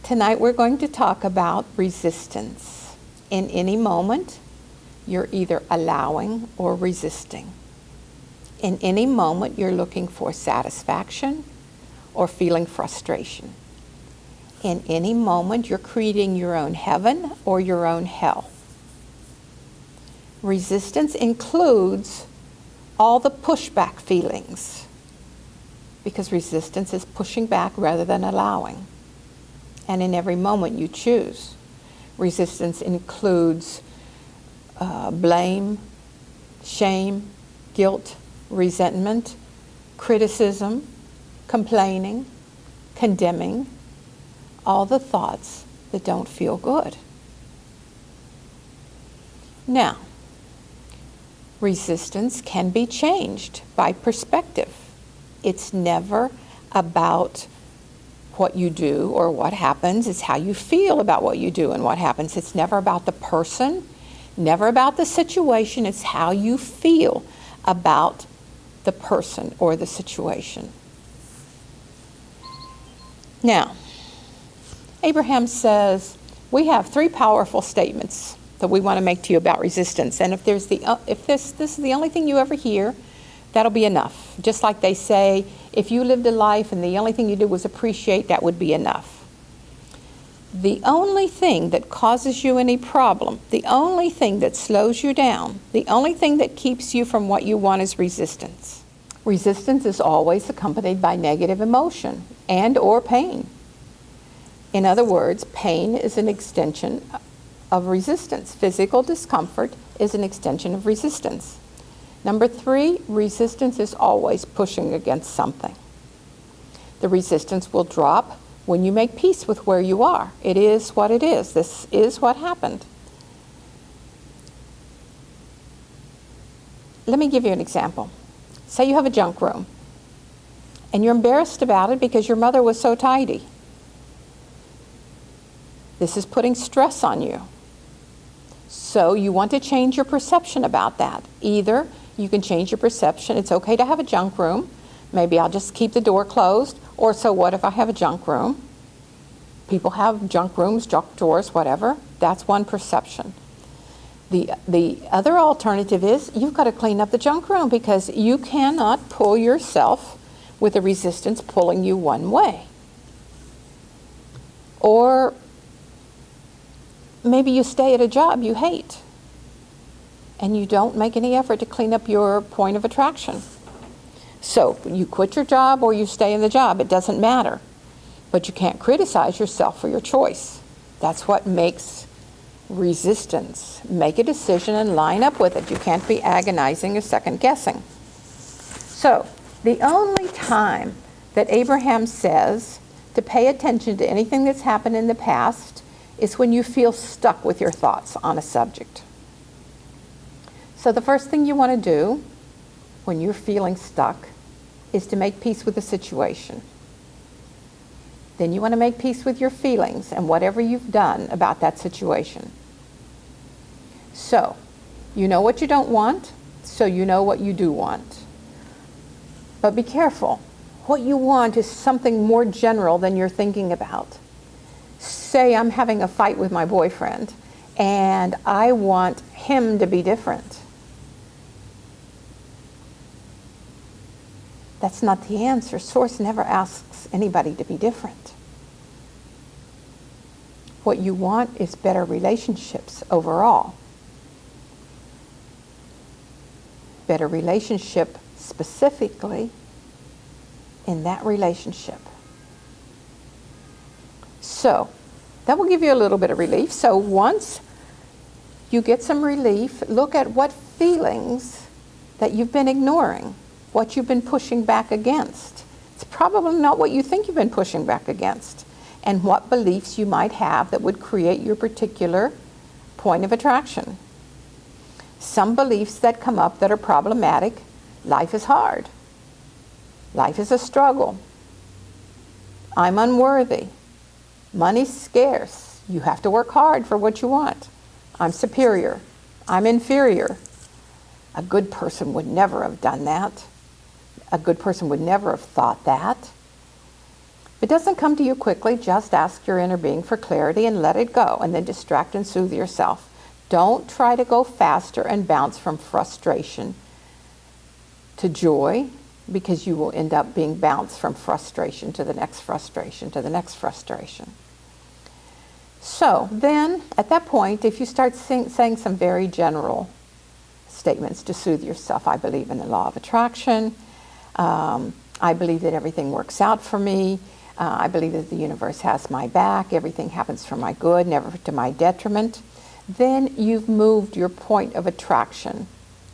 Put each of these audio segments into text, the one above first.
Tonight we're going to talk about resistance. In any moment, you're either allowing or resisting. In any moment, you're looking for satisfaction or feeling frustration. In any moment, you're creating your own heaven or your own hell. Resistance includes all the pushback feelings, because resistance is pushing back rather than allowing. And in every moment you choose. Resistance includes blame, shame, guilt, resentment, criticism, complaining, condemning, all the thoughts that don't feel good. Now, resistance can be changed by perspective. It's never about what you do or what happens. It's how you feel about what you do and what happens. It's never about the person, never about the situation. It's how you feel about the person or the situation. Now, Abraham says, we have 3 powerful statements that we want to make to you about resistance. And if this is the only thing you ever hear, that'll be enough. Just like they say, if you lived a life and the only thing you did was appreciate, that would be enough. The only thing that causes you any problem, the only thing that slows you down, the only thing that keeps you from what you want is resistance. Resistance is always accompanied by negative emotion and or pain. In other words, pain is an extension of resistance. Physical discomfort is an extension of resistance. Number 3, resistance is always pushing against something. The resistance will drop when you make peace with where you are. It is what it is. This is what happened. Let me give you an example. Say you have a junk room, and you're embarrassed about it because your mother was so tidy. This is putting stress on you. So you want to change your perception about that. Either you can change your perception, it's okay to have a junk room, maybe I'll just keep the door closed, or so what if I have a junk room? People have junk rooms, junk drawers, whatever. That's one perception. The other alternative is you've got to clean up the junk room because you cannot pull yourself with a resistance pulling you one way. Or maybe you stay at a job you hate and you don't make any effort to clean up your point of attraction. So you quit your job or you stay in the job, it doesn't matter. But you can't criticize yourself for your choice. That's what makes resistance. Make a decision and line up with it. You can't be agonizing or second guessing. So the only time that Abraham says to pay attention to anything that's happened in the past is when you feel stuck with your thoughts on a subject. So the first thing you want to do when you're feeling stuck is to make peace with the situation. Then you want to make peace with your feelings and whatever you've done about that situation. So, you know what you don't want, so you know what you do want. But be careful. What you want is something more general than you're thinking about. Say I'm having a fight with my boyfriend and I want him to be different. That's not the answer. Source never asks anybody to be different. What you want is better relationships overall. Better relationship specifically in that relationship. So that will give you a little bit of relief. So once you get some relief, look at what feelings that you've been ignoring, what you've been pushing back against. It's probably not what you think you've been pushing back against, and what beliefs you might have that would create your particular point of attraction. Some beliefs that come up that are problematic: life is hard, life is a struggle, I'm unworthy, money's scarce, you have to work hard for what you want, I'm superior, I'm inferior. A good person would never have done that. A good person would never have thought that. If it doesn't come to you quickly, just ask your inner being for clarity and let it go, and then distract and soothe yourself. Don't try to go faster and bounce from frustration to joy, because you will end up being bounced from frustration to the next frustration to the next frustration. So then, at that point, if you start saying some very general statements to soothe yourself, I believe in the law of attraction, I believe that everything works out for me, I believe that the universe has my back, everything happens for my good, never to my detriment, then you've moved your point of attraction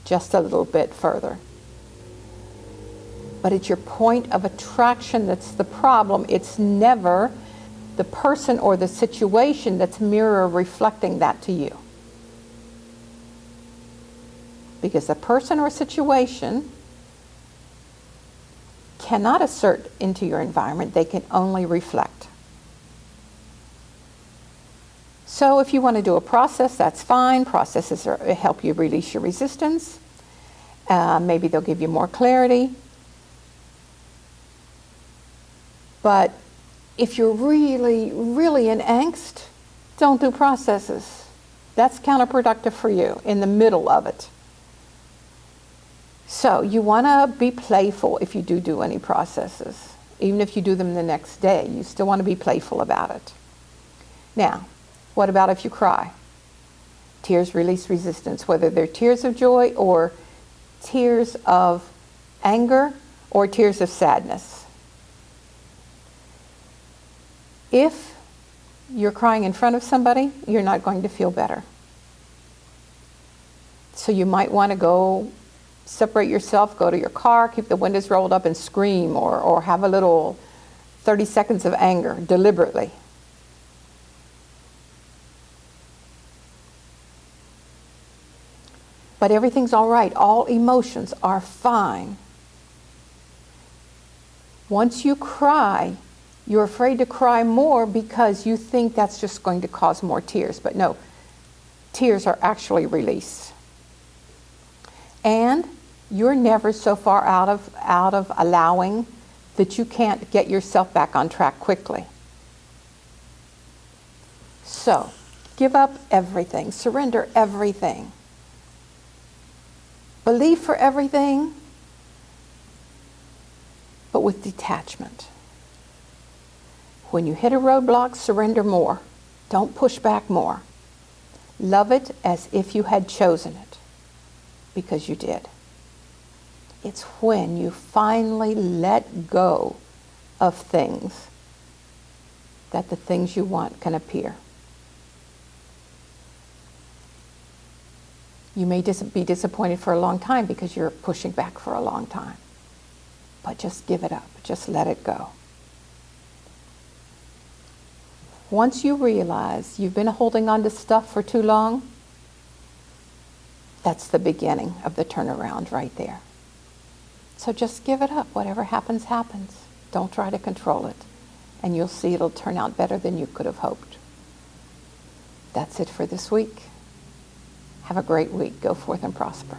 just a little bit further. But it's your point of attraction that's the problem. It's never the person or the situation that's mirror reflecting that to you. Because a person or situation cannot assert into your environment, they can only reflect. So if you want to do a process, that's fine. Processes help you release your resistance. Maybe they'll give you more clarity. But if you're really, really in angst, don't do processes. That's counterproductive for you in the middle of it. So you want to be playful if you do any processes. Even if you do them the next day, you still want to be playful about it. Now, what about if you cry? Tears release resistance, whether they're tears of joy or tears of anger or tears of sadness. If you're crying in front of somebody, you're not going to feel better. So you might want to go separate yourself, go to your car, keep the windows rolled up and scream, or have a little 30 seconds of anger deliberately. But everything's all right. All emotions are fine. Once you cry, you're afraid to cry more because you think that's just going to cause more tears. But no, tears are actually release. And you're never so far out of allowing that you can't get yourself back on track quickly. So, give up everything. Surrender everything. Believe for everything, but with detachment. When you hit a roadblock, surrender more. Don't push back more. Love it as if you had chosen it, because you did. It's when you finally let go of things that the things you want can appear. You may be disappointed for a long time because you're pushing back for a long time. But just give it up. Just let it go. Once you realize you've been holding on to stuff for too long, that's the beginning of the turnaround right there. So just give it up. Whatever happens, happens. Don't try to control it. And you'll see it'll turn out better than you could have hoped. That's it for this week. Have a great week. Go forth and prosper.